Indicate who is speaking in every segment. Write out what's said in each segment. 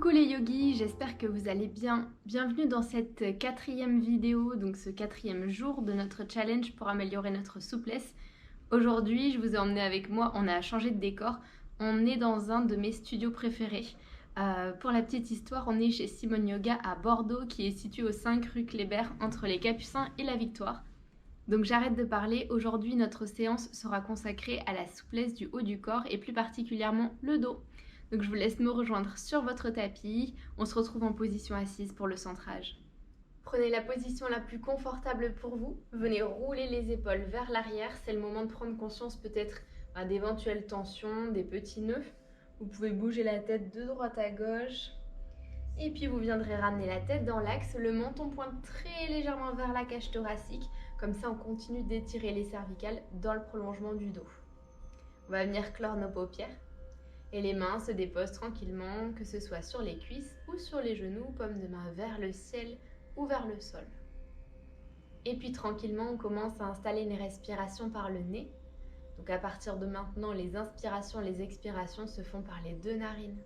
Speaker 1: Coucou les yogis, j'espère que vous allez bien. Bienvenue dans cette quatrième vidéo, donc ce quatrième jour de notre challenge pour améliorer notre souplesse. Aujourd'hui, je vous ai emmené avec moi, on a changé de décor. On est dans un de mes studios préférés. Pour la petite histoire, on est chez Simone Yoga à Bordeaux, qui est situé au 5 rue Kléber, entre les Capucins et la Victoire. Donc j'arrête de parler, aujourd'hui notre séance sera consacrée à la souplesse du haut du corps et plus particulièrement le dos. Donc je vous laisse me rejoindre sur votre tapis, on se retrouve en position assise pour le centrage. Prenez la position la plus confortable pour vous, venez rouler les épaules vers l'arrière, c'est le moment de prendre conscience peut-être d'éventuelles tensions, des petits nœuds. Vous pouvez bouger la tête de droite à gauche. Et puis vous viendrez ramener la tête dans l'axe, le menton pointe très légèrement vers la cage thoracique. Comme ça, on continue d'étirer les cervicales dans le prolongement du dos. On va venir clore nos paupières. Et les mains se déposent tranquillement, que ce soit sur les cuisses ou sur les genoux, paume de main vers le ciel ou vers le sol. Et puis tranquillement, on commence à installer une respiration par le nez. Donc à partir de maintenant, les inspirations, les expirations se font par les deux narines.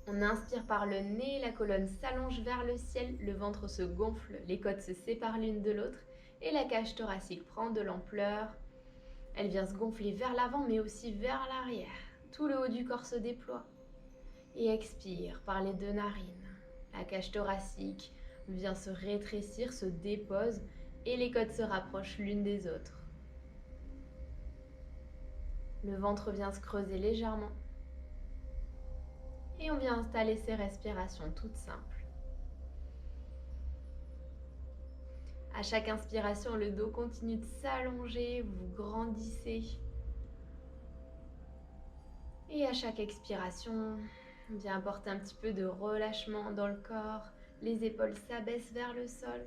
Speaker 1: On inspire par le nez, la colonne s'allonge vers le ciel, le ventre se gonfle, les côtes se séparent l'une de l'autre et la cage thoracique prend de l'ampleur. Elle vient se gonfler vers l'avant mais aussi vers l'arrière. Tout le haut du corps se déploie. Et expire par les deux narines. La cage thoracique vient se rétrécir, se dépose et les côtes se rapprochent l'une des autres. Le ventre vient se creuser légèrement. Et on vient installer ces respirations toutes simples. À chaque inspiration, le dos continue de s'allonger, vous grandissez. Et à chaque expiration, on vient apporter un petit peu de relâchement dans le corps. Les épaules s'abaissent vers le sol.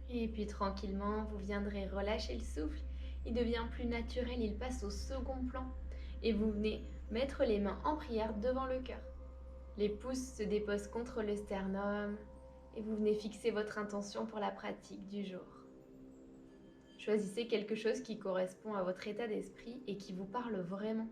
Speaker 1: Et puis tranquillement, vous viendrez relâcher le souffle. Il devient plus naturel, il passe au second plan. Et vous venez mettre les mains en prière devant le cœur. Les pouces se déposent contre le sternum et vous venez fixer votre intention pour la pratique du jour. Choisissez quelque chose qui correspond à votre état d'esprit et qui vous parle vraiment.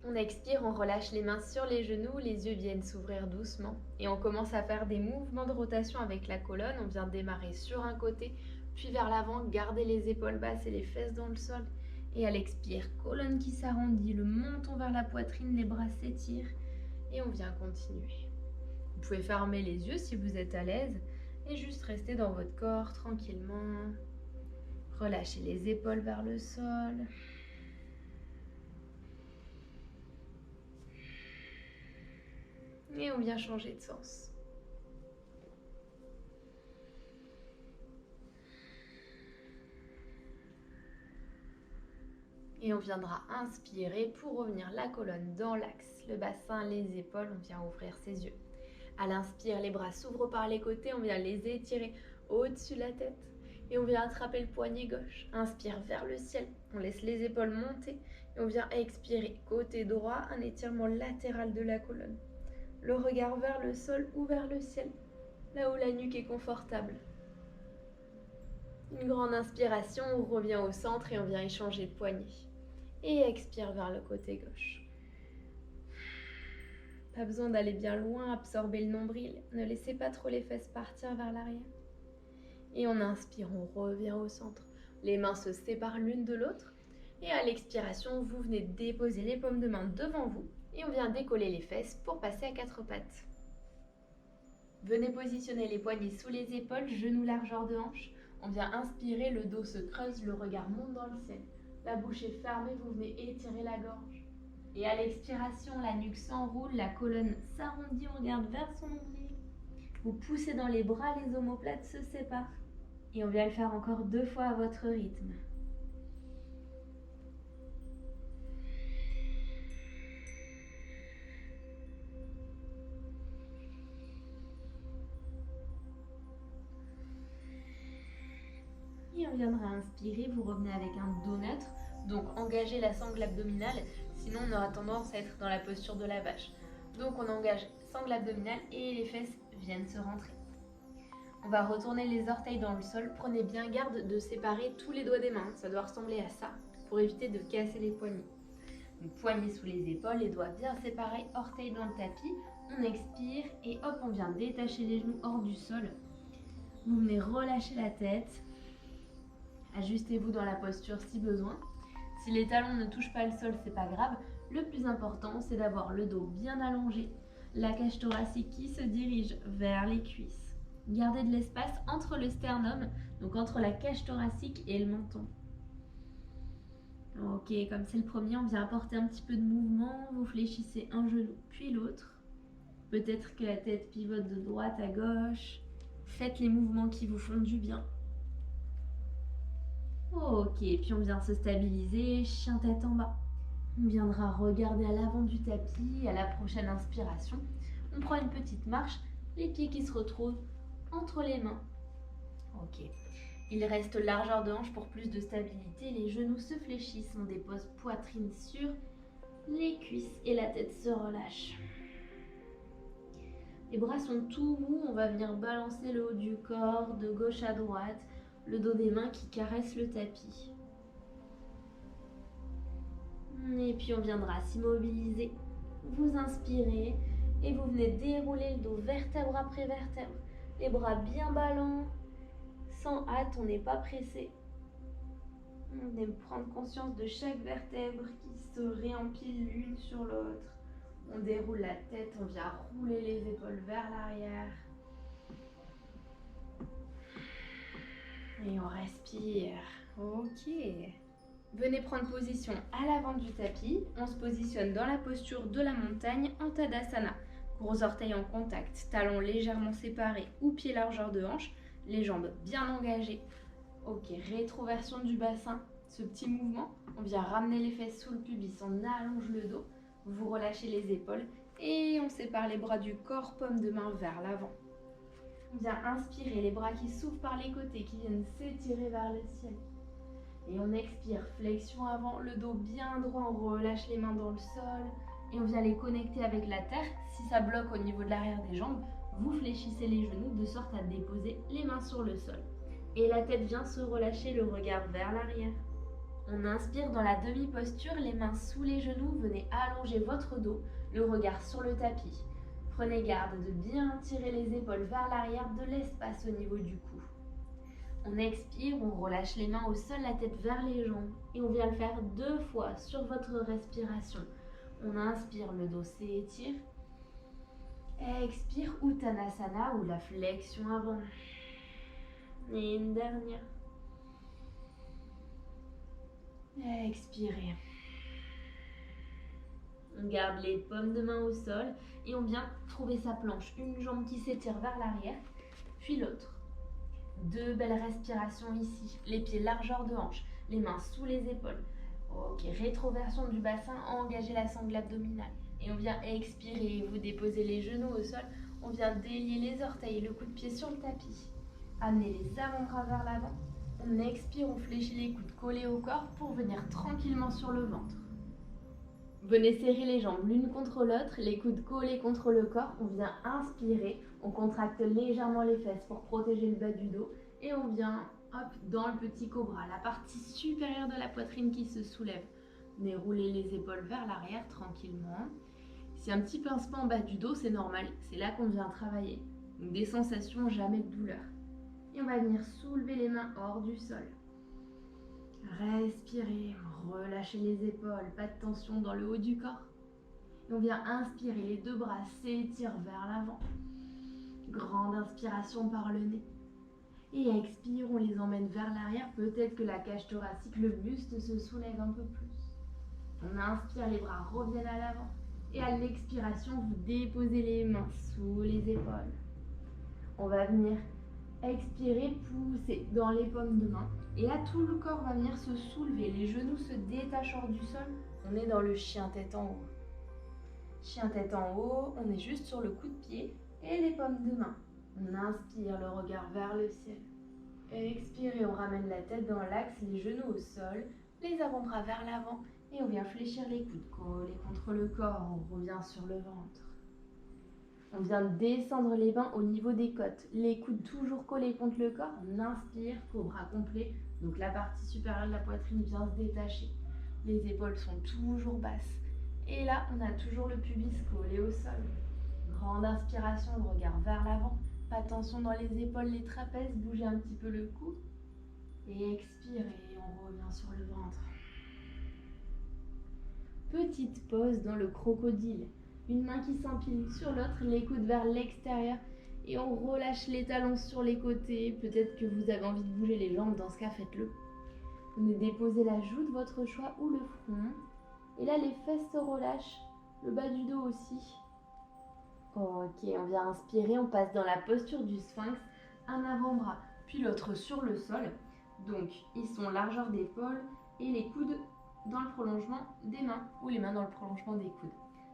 Speaker 1: On expire, on relâche les mains sur les genoux, les yeux viennent s'ouvrir doucement et on commence à faire des mouvements de rotation avec la colonne. On vient démarrer sur un côté, puis vers l'avant, garder les épaules basses et les fesses dans le sol. Et à l'expire, colonne qui s'arrondit, le menton vers la poitrine, les bras s'étirent et on vient continuer. Vous pouvez fermer les yeux si vous êtes à l'aise et juste rester dans votre corps tranquillement. Relâchez les épaules vers le sol. Et on vient changer de sens. Et on viendra inspirer pour revenir la colonne dans l'axe, le bassin, les épaules, on vient ouvrir ses yeux. À l'inspire, les bras s'ouvrent par les côtés, on vient les étirer au-dessus de la tête. Et on vient attraper le poignet gauche. Inspire vers le ciel, on laisse les épaules monter. Et on vient expirer côté droit, un étirement latéral de la colonne. Le regard vers le sol ou vers le ciel, là où la nuque est confortable. Une grande inspiration, on revient au centre et on vient échanger de poignet. Et expire vers le côté gauche. Pas besoin d'aller bien loin, absorber le nombril. Ne laissez pas trop les fesses partir vers l'arrière. Et on inspire, on revient au centre. Les mains se séparent l'une de l'autre. Et à l'expiration, vous venez déposer les paumes de main devant vous. Et on vient décoller les fesses pour passer à quatre pattes. Venez positionner les poignets sous les épaules, genoux largeur de hanche. On vient inspirer, le dos se creuse, le regard monte dans le ciel. La bouche est fermée, vous venez étirer la gorge. Et à l'expiration, la nuque s'enroule, la colonne s'arrondit, on regarde vers son nombril. Vous poussez dans les bras, les omoplates se séparent. Et on vient le faire encore 2 fois à votre rythme. Et on viendra inspirer, vous revenez avec un dos neutre, donc engagez la sangle abdominale, sinon on aura tendance à être dans la posture de la vache. Donc on engage sangle abdominale et les fesses viennent se rentrer. On va retourner les orteils dans le sol. Prenez bien garde de séparer tous les doigts des mains. Ça doit ressembler à ça pour éviter de casser les poignets. Donc, poignets sous les épaules, les doigts bien séparés, orteils dans le tapis. On expire et hop, on vient détacher les genoux hors du sol. Vous venez relâcher la tête. Ajustez-vous dans la posture si besoin. Si les talons ne touchent pas le sol, c'est pas grave. Le plus important, c'est d'avoir le dos bien allongé, la cage thoracique qui se dirige vers les cuisses. Gardez de l'espace entre le sternum, donc entre la cage thoracique et le menton. Ok, comme c'est le premier, on vient apporter un petit peu de mouvement. Vous fléchissez un genou puis l'autre. Peut-être que la tête pivote de droite à gauche. Faites les mouvements qui vous font du bien. Ok, puis on vient se stabiliser, chien tête en bas. On viendra regarder à l'avant du tapis, à la prochaine inspiration. On prend une petite marche, les pieds qui se retrouvent entre les mains. Ok. Il reste largeur de hanche pour plus de stabilité. Les genoux se fléchissent, on dépose poitrine sur les cuisses et la tête se relâche. Les bras sont tout mous, on va venir balancer le haut du corps de gauche à droite, le dos des mains qui caresse le tapis. Et puis on viendra s'immobiliser. Vous inspirez et vous venez dérouler le dos vertèbre après vertèbre. Les bras bien ballants, sans hâte, on n'est pas pressé. On aime prendre conscience de chaque vertèbre qui se réempile l'une sur l'autre. On déroule la tête, on vient rouler les épaules vers l'arrière. Et on respire. Ok. Venez prendre position à l'avant du tapis. On se positionne dans la posture de la montagne en Tadasana. Gros orteils en contact, talons légèrement séparés ou pieds largeur de hanche, les jambes bien engagées. Ok, rétroversion du bassin. Ce petit mouvement, on vient ramener les fesses sous le pubis, on allonge le dos. Vous relâchez les épaules et on sépare les bras du corps, paume de main vers l'avant. On vient inspirer, les bras qui s'ouvrent par les côtés, qui viennent s'étirer vers le ciel. Et on expire, flexion avant, le dos bien droit, on relâche les mains dans le sol. Et on vient les connecter avec la terre. Si ça bloque au niveau de l'arrière des jambes, vous fléchissez les genoux de sorte à déposer les mains sur le sol. Et la tête vient se relâcher, le regard vers l'arrière. On inspire dans la demi-posture, les mains sous les genoux, venez allonger votre dos, le regard sur le tapis. Prenez garde de bien tirer les épaules vers l'arrière, de l'espace au niveau du cou. On expire, on relâche les mains au sol, la tête vers les jambes. Et on vient le faire 2 fois sur votre respiration. On inspire, le dos s'étire. Expire, Uttanasana ou la flexion avant. Et une dernière. Expirez. On garde les paumes de main au sol et on vient trouver sa planche. Une jambe qui s'étire vers l'arrière, puis l'autre. 2 belles respirations ici. Les pieds largeur de hanche, les mains sous les épaules. Ok, rétroversion du bassin, engagez la sangle abdominale. Et on vient expirer, vous déposez les genoux au sol. On vient délier les orteils, le coup de pied sur le tapis. Amenez les avant-bras vers l'avant. On expire, on fléchit les coudes collés au corps pour venir tranquillement sur le ventre. Venez serrer les jambes l'une contre l'autre, les coudes collés contre le corps. On vient inspirer, on contracte légèrement les fesses pour protéger le bas du dos. Et on vient dans le petit cobra, la partie supérieure de la poitrine qui se soulève. Venez rouler les épaules vers l'arrière tranquillement. Si un petit pincement en bas du dos, c'est normal, c'est là qu'on vient travailler. Donc des sensations, jamais de douleur. Et on va venir soulever les mains hors du sol. Respirez, relâchez les épaules, pas de tension dans le haut du corps. Et on vient inspirer, les 2 bras s'étirent vers l'avant. Grande inspiration par le nez. Et expire, on les emmène vers l'arrière. Peut-être que la cage thoracique, le buste se soulève un peu plus. On inspire, les bras reviennent à l'avant. Et à l'expiration, vous déposez les mains sous les épaules. On va venir expirer, pousser dans les paumes de main. Et là, tout le corps va venir se soulever. Les genoux se détachent hors du sol. On est dans le chien tête en haut. Chien tête en haut, on est juste sur le coup de pied et les paumes de main. On inspire, le regard vers le ciel. Expirez, on ramène la tête dans l'axe, les genoux au sol, les avant-bras vers l'avant. Et on vient fléchir les coudes collés contre le corps. On revient sur le ventre. On vient descendre les mains au niveau des côtes. Les coudes toujours collés contre le corps. On inspire, cobra complet. Donc la partie supérieure de la poitrine vient se détacher. Les épaules sont toujours basses. Et là, on a toujours le pubis collé au sol. Grande inspiration, le regard vers l'avant. Pas de tension dans les épaules, les trapèzes. Bougez un petit peu le cou. Et expirez, on revient sur le ventre. Petite pause dans le crocodile. Une main qui s'empile sur l'autre, les coudes vers l'extérieur. Et on relâche les talons sur les côtés. Peut-être que vous avez envie de bouger les jambes, dans ce cas, faites-le. Venez déposer la joue de votre choix ou le front. Et là, les fesses se relâchent, le bas du dos aussi. Ok, on vient inspirer, on passe dans la posture du sphinx. Un avant-bras, puis l'autre sur le sol. Donc, ils sont largeur d'épaule et les coudes dans le prolongement des mains ou les mains dans le prolongement des coudes.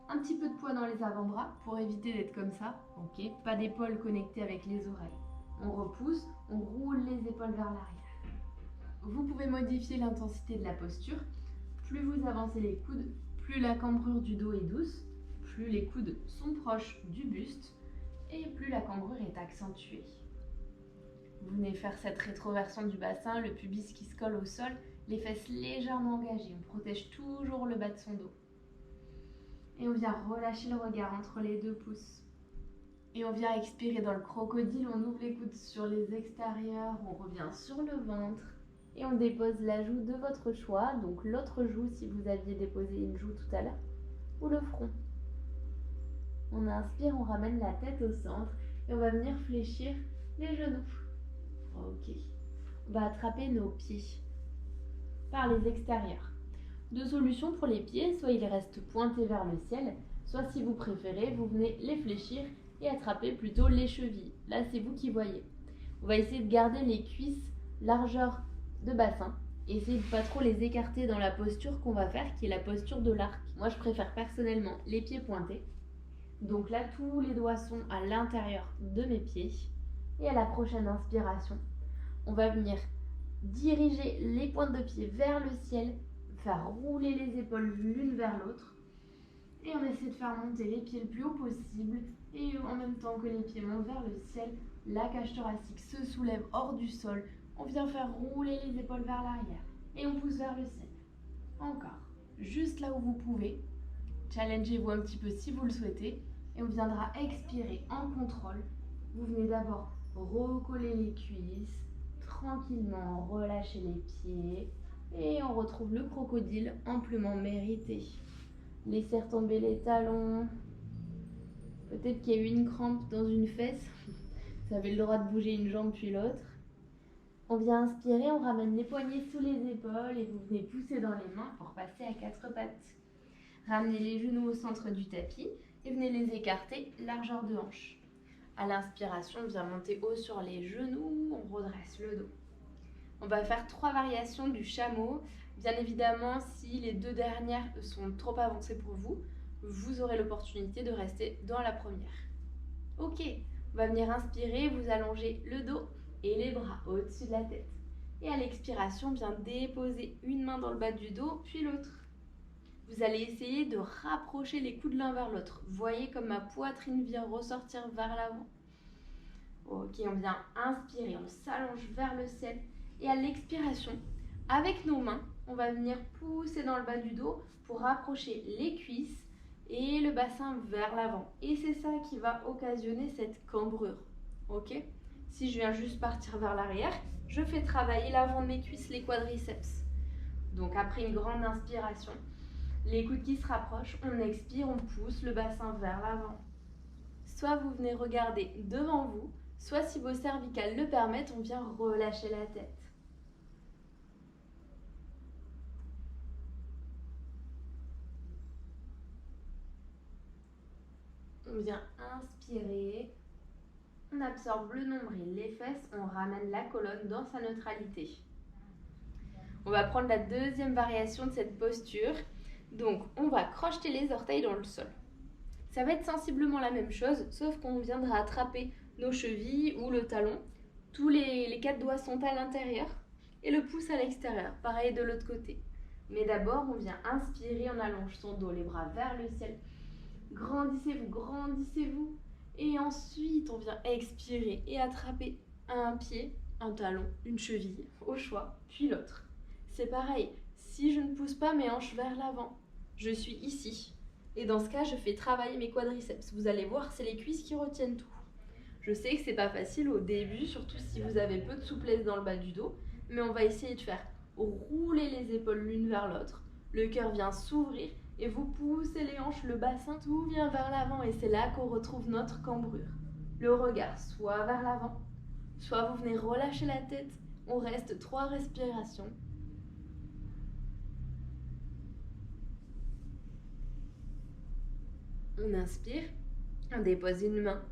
Speaker 1: Un petit peu de poids dans les avant-bras pour éviter d'être comme ça. Ok, pas d'épaule connectée avec les oreilles. On repousse, on roule les épaules vers l'arrière. Vous pouvez modifier l'intensité de la posture. Plus vous avancez les coudes, plus la cambrure du dos est douce, plus les coudes sont proches du buste et plus la cambrure est accentuée. Vous venez faire cette rétroversion du bassin, le pubis qui se colle au sol, les fesses légèrement engagées. On protège toujours le bas de son dos. Et on vient relâcher le regard entre les deux pouces. Et on vient expirer dans le crocodile, on ouvre les coudes sur les extérieurs, on revient sur le ventre. Et on dépose la joue de votre choix, donc l'autre joue si vous aviez déposé une joue tout à l'heure, ou le front. On inspire, on ramène la tête au centre et on va venir fléchir les genoux. Ok. On va attraper nos pieds par les extérieurs. Deux solutions pour les pieds, soit ils restent pointés vers le ciel, soit si vous préférez, vous venez les fléchir et attraper plutôt les chevilles. Là, c'est vous qui voyez. On va essayer de garder les cuisses largeur de bassin. Essayez de ne pas trop les écarter dans la posture qu'on va faire, qui est la posture de l'arc. Moi, je préfère personnellement les pieds pointés. Donc là, tous les doigts sont à l'intérieur de mes pieds. Et à la prochaine inspiration, on va venir diriger les pointes de pied vers le ciel, faire rouler les épaules l'une vers l'autre. Et on essaie de faire monter les pieds le plus haut possible. Et en même temps que les pieds montent vers le ciel, la cage thoracique se soulève hors du sol. On vient faire rouler les épaules vers l'arrière. Et on pousse vers le ciel. Encore. Juste là où vous pouvez. Challengez-vous un petit peu si vous le souhaitez. Et on viendra expirer en contrôle. Vous venez d'abord recoller les cuisses. Tranquillement, relâcher les pieds. Et on retrouve le crocodile amplement mérité. Laissez retomber les talons. Peut-être qu'il y a eu une crampe dans une fesse. Vous avez le droit de bouger une jambe puis l'autre. On vient inspirer, on ramène les poignets sous les épaules et vous venez pousser dans les mains pour passer à quatre pattes. Ramenez les genoux au centre du tapis et venez les écarter largeur de hanche. À l'inspiration, on vient monter haut sur les genoux, on redresse le dos. On va faire 3 variations du chameau. Bien évidemment, si les 2 dernières sont trop avancées pour vous, vous aurez l'opportunité de rester dans la première. Ok, on va venir inspirer, vous allongez le dos et les bras au-dessus de la tête. Et à l'expiration, bien déposer une main dans le bas du dos, puis l'autre. Vous allez essayer de rapprocher les coudes l'un vers l'autre. Voyez comme ma poitrine vient ressortir vers l'avant. Ok, on vient inspirer, on s'allonge vers le ciel. Et à l'expiration, avec nos mains, on va venir pousser dans le bas du dos pour rapprocher les cuisses et le bassin vers l'avant. Et c'est ça qui va occasionner cette cambrure. Ok ? Si je viens juste partir vers l'arrière, je fais travailler l'avant de mes cuisses, les quadriceps. Donc après une grande inspiration, les coudes qui se rapprochent, on expire, on pousse le bassin vers l'avant. Soit vous venez regarder devant vous, soit si vos cervicales le permettent, on vient relâcher la tête. On vient inspirer, on absorbe le nombril, les fesses, on ramène la colonne dans sa neutralité. On va prendre la deuxième variation de cette posture. Donc, on va crocheter les orteils dans le sol. Ça va être sensiblement la même chose, sauf qu'on viendra attraper nos chevilles ou le talon. Tous les 4 doigts sont à l'intérieur et le pouce à l'extérieur. Pareil de l'autre côté. Mais d'abord, on vient inspirer, on allonge son dos, les bras vers le ciel. Grandissez-vous, grandissez-vous. Et ensuite, on vient expirer et attraper un pied, un talon, une cheville, au choix, puis l'autre. C'est pareil, si je ne pousse pas mes hanches vers l'avant, je suis ici. Et dans ce cas, je fais travailler mes quadriceps. Vous allez voir, c'est les cuisses qui retiennent tout. Je sais que c'est pas facile au début, surtout si vous avez peu de souplesse dans le bas du dos, mais on va essayer de faire rouler les épaules l'une vers l'autre. Le cœur vient s'ouvrir et vous poussez les hanches, le bassin, tout vient vers l'avant et c'est là qu'on retrouve notre cambrure. Le regard soit vers l'avant, soit vous venez relâcher la tête. On reste 3 respirations. On inspire, on dépose une main,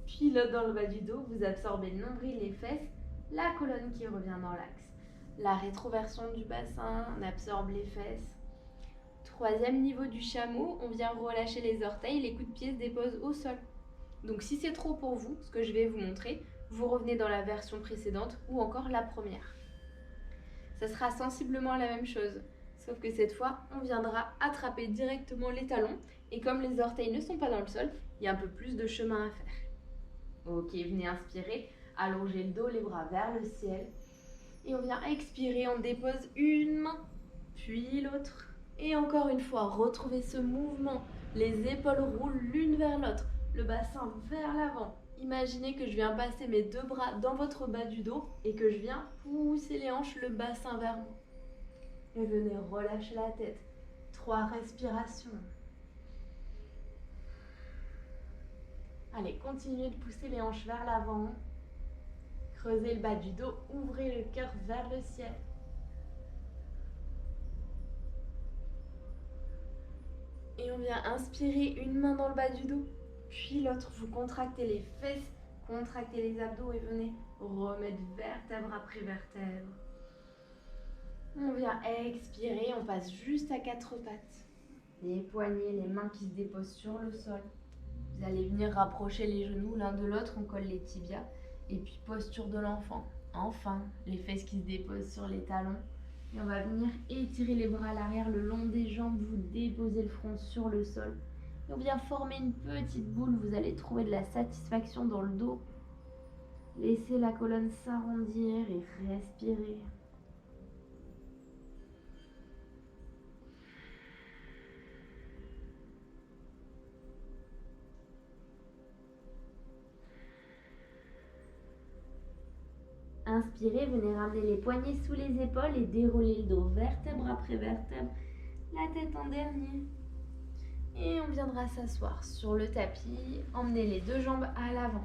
Speaker 1: puis l'autre dans le bas du dos, vous absorbez le nombril, les fesses, la colonne qui revient dans l'axe. La rétroversion du bassin, on absorbe les fesses. 3e niveau du chameau, on vient relâcher les orteils, les coups de pied se déposent au sol. Donc si c'est trop pour vous, ce que je vais vous montrer, vous revenez dans la version précédente ou encore la première. Ça sera sensiblement la même chose, sauf que cette fois, on viendra attraper directement les talons et comme les orteils ne sont pas dans le sol, il y a un peu plus de chemin à faire. Ok, venez inspirer, allongez le dos, les bras vers le ciel. Et on vient expirer, on dépose une main, puis l'autre. Et encore une fois, retrouvez ce mouvement. Les épaules roulent l'une vers l'autre, le bassin vers l'avant. Imaginez que je viens passer mes 2 bras dans votre bas du dos et que je viens pousser les hanches, le bassin vers moi. Et venez relâcher la tête. 3 respirations. Allez, continuez de pousser les hanches vers l'avant. Creusez le bas du dos, ouvrez le cœur vers le ciel. Et on vient inspirer une main dans le bas du dos, puis l'autre. Vous contractez les fesses, contractez les abdos et venez remettre vertèbre après vertèbre. On vient expirer, on passe juste à 4 pattes. Les poignets, les mains qui se déposent sur le sol. Vous allez venir rapprocher les genoux l'un de l'autre, on colle les tibias. Et puis posture de l'enfant. Enfin, les fesses qui se déposent sur les talons. Et on va venir étirer les bras à l'arrière le long des jambes. Vous déposez le front sur le sol. Et on vient former une petite boule. Vous allez trouver de la satisfaction dans le dos. Laissez la colonne s'arrondir et respirer. Inspirez, venez ramener les poignets sous les épaules et dérouler le dos vertèbre après vertèbre, la tête en dernier. Et on viendra s'asseoir sur le tapis, emmenez les 2 jambes à l'avant.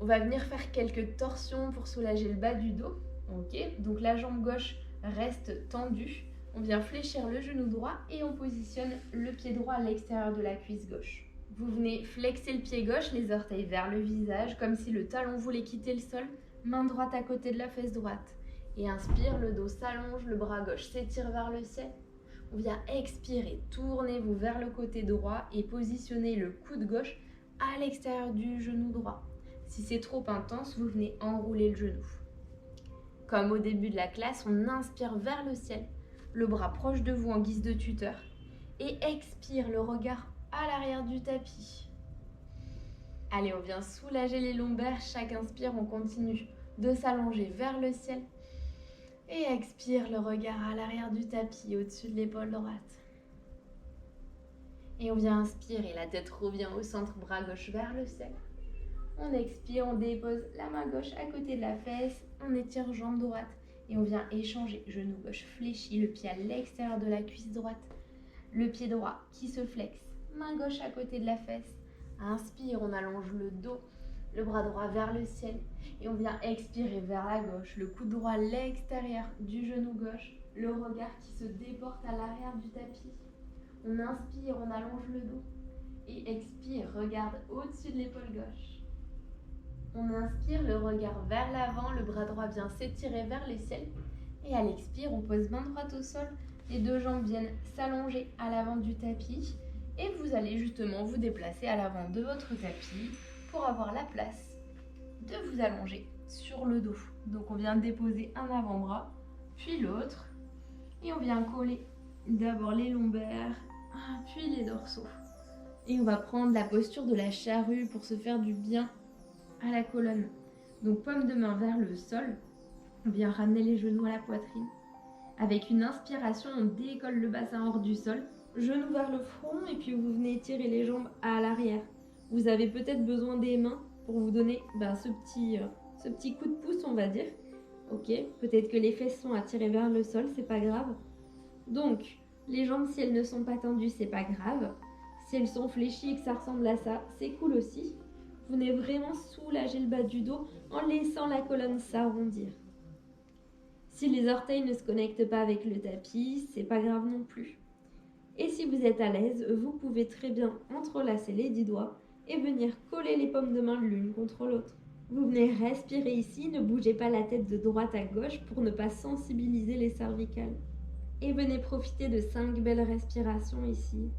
Speaker 1: On va venir faire quelques torsions pour soulager le bas du dos. Ok, donc la jambe gauche reste tendue. On vient fléchir le genou droit et on positionne le pied droit à l'extérieur de la cuisse gauche. Vous venez flexer le pied gauche, les orteils vers le visage, comme si le talon voulait quitter le sol, main droite à côté de la fesse droite. Et inspire, le dos s'allonge, le bras gauche s'étire vers le ciel. On vient expirer, tournez-vous vers le côté droit et positionnez le coude gauche à l'extérieur du genou droit. Si c'est trop intense, vous venez enrouler le genou. Comme au début de la classe, on inspire vers le ciel, le bras proche de vous en guise de tuteur, et expire, le regard à l'arrière du tapis. Allez, on vient soulager les lombaires. Chaque inspire, on continue de s'allonger vers le ciel. Et expire, le regard à l'arrière du tapis, au-dessus de l'épaule droite. Et on vient inspirer, la tête revient au centre, bras gauche vers le ciel. On expire, on dépose la main gauche à côté de la fesse, on étire jambe droite. Et on vient échanger, genou gauche fléchi, le pied à l'extérieur de la cuisse droite. Le pied droit qui se flexe. Main gauche à côté de la fesse. Inspire, on allonge le dos, le bras droit vers le ciel. Et on vient expirer vers la gauche, le coude droit à l'extérieur du genou gauche. Le regard qui se déporte à l'arrière du tapis. On inspire, on allonge le dos. Et expire, regarde au-dessus de l'épaule gauche. On inspire, le regard vers l'avant, le bras droit vient s'étirer vers le ciel. Et à l'expire, on pose main droite au sol. Les 2 jambes viennent s'allonger à l'avant du tapis. Et vous allez justement vous déplacer à l'avant de votre tapis pour avoir la place de vous allonger sur le dos. Donc on vient déposer un avant-bras, puis l'autre. Et on vient coller d'abord les lombaires, puis les dorsaux. Et on va prendre la posture de la charrue pour se faire du bien à la colonne. Donc paume de main vers le sol, on vient ramener les genoux à la poitrine. Avec une inspiration, on décolle le bassin hors du sol, genoux vers le front et puis vous venez étirer les jambes à l'arrière. Vous avez peut-être besoin des mains pour vous donner ce petit coup de pouce, on va dire. Ok, peut-être que les fesses sont attirées vers le sol, c'est pas grave. Donc, les jambes, si elles ne sont pas tendues, c'est pas grave. Si elles sont fléchies et que ça ressemble à ça, c'est cool aussi. Vous venez vraiment soulager le bas du dos en laissant la colonne s'arrondir. Si les orteils ne se connectent pas avec le tapis, c'est pas grave non plus. Et si vous êtes à l'aise, vous pouvez très bien entrelacer les 10 doigts et venir coller les paumes de main l'une contre l'autre. Vous venez respirer ici, ne bougez pas la tête de droite à gauche pour ne pas sensibiliser les cervicales. Et venez profiter de 5 belles respirations ici.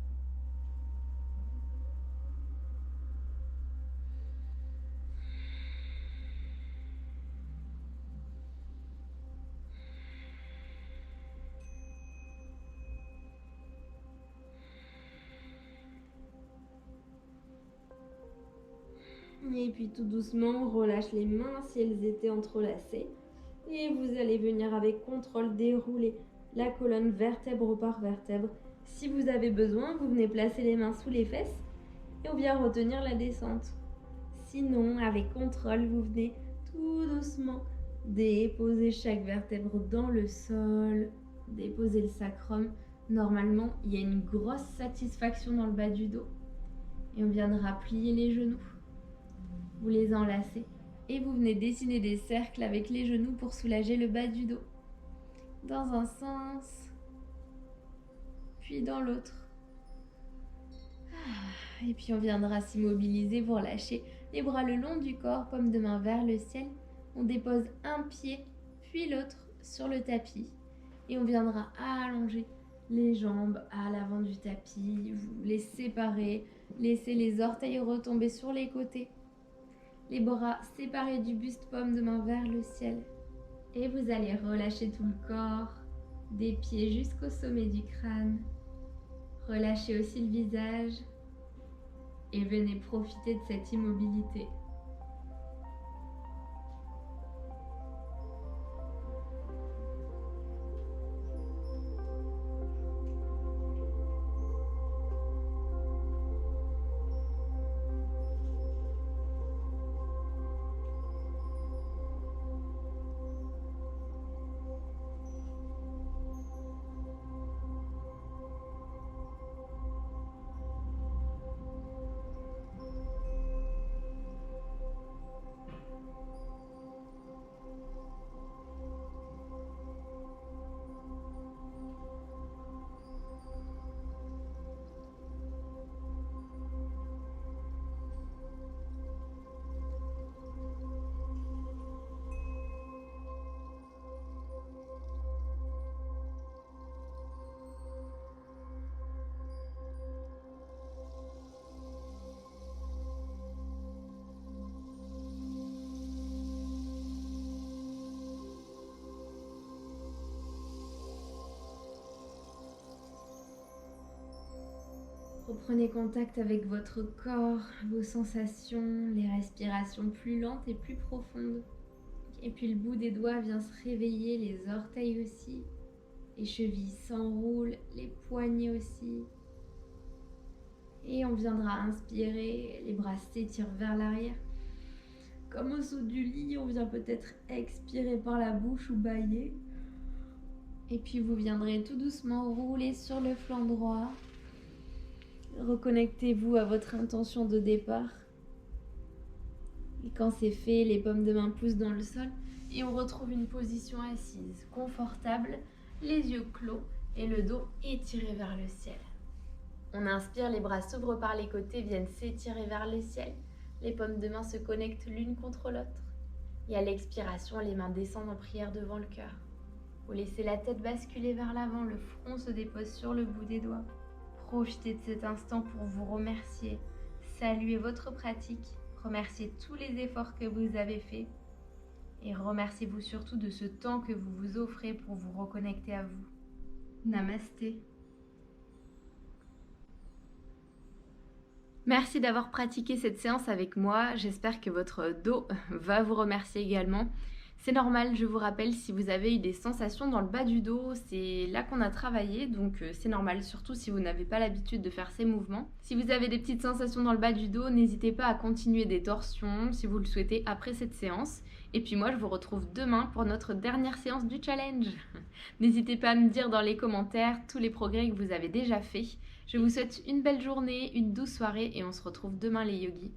Speaker 1: Et puis tout doucement, on relâche les mains si elles étaient entrelacées. Et vous allez venir avec contrôle dérouler la colonne vertèbre par vertèbre. Si vous avez besoin, vous venez placer les mains sous les fesses et on vient retenir la descente. Sinon, avec contrôle, vous venez tout doucement déposer chaque vertèbre dans le sol, déposer le sacrum. Normalement, il y a une grosse satisfaction dans le bas du dos. Et on viendra plier les genoux. Vous les enlacez et vous venez dessiner des cercles avec les genoux pour soulager le bas du dos. Dans un sens, puis dans l'autre. Et puis on viendra s'immobiliser, vous relâcher les bras le long du corps, paume de main vers le ciel. On dépose un pied, puis l'autre sur le tapis. Et on viendra allonger les jambes à l'avant du tapis. Vous les séparez, laissez les orteils retomber sur les côtés. Les bras séparés du buste, paume de main vers le ciel. Et vous allez relâcher tout le corps, des pieds jusqu'au sommet du crâne. Relâchez aussi le visage et venez profiter de cette immobilité. Reprenez contact avec votre corps, vos sensations, les respirations plus lentes et plus profondes. Et puis le bout des doigts vient se réveiller, les orteils aussi. Les chevilles s'enroulent, les poignets aussi. Et on viendra inspirer, les bras s'étirent vers l'arrière. Comme au saut du lit, on vient peut-être expirer par la bouche ou bâiller. Et puis vous viendrez tout doucement rouler sur le flanc droit. Reconnectez-vous à votre intention de départ. Et quand c'est fait, les paumes de main poussent dans le sol et on retrouve une position assise, confortable, les yeux clos et le dos étiré vers le ciel. On inspire, les bras s'ouvrent par les côtés, viennent s'étirer vers le ciel. Les paumes de main se connectent l'une contre l'autre. Et à l'expiration, les mains descendent en prière devant le cœur. Vous laissez la tête basculer vers l'avant, le front se dépose sur le bout des doigts. Profitez de cet instant pour vous remercier, saluer votre pratique, remercier tous les efforts que vous avez faits et remerciez-vous surtout de ce temps que vous vous offrez pour vous reconnecter à vous. Namasté. Merci d'avoir pratiqué cette séance avec moi. J'espère que votre dos va vous remercier également. C'est normal, je vous rappelle, si vous avez eu des sensations dans le bas du dos, c'est là qu'on a travaillé, donc c'est normal, surtout si vous n'avez pas l'habitude de faire ces mouvements. Si vous avez des petites sensations dans le bas du dos, n'hésitez pas à continuer des torsions si vous le souhaitez après cette séance. Et puis moi, je vous retrouve demain pour notre dernière séance du challenge. N'hésitez pas à me dire dans les commentaires tous les progrès que vous avez déjà faits. Je vous souhaite une belle journée, une douce soirée et on se retrouve demain les yogis.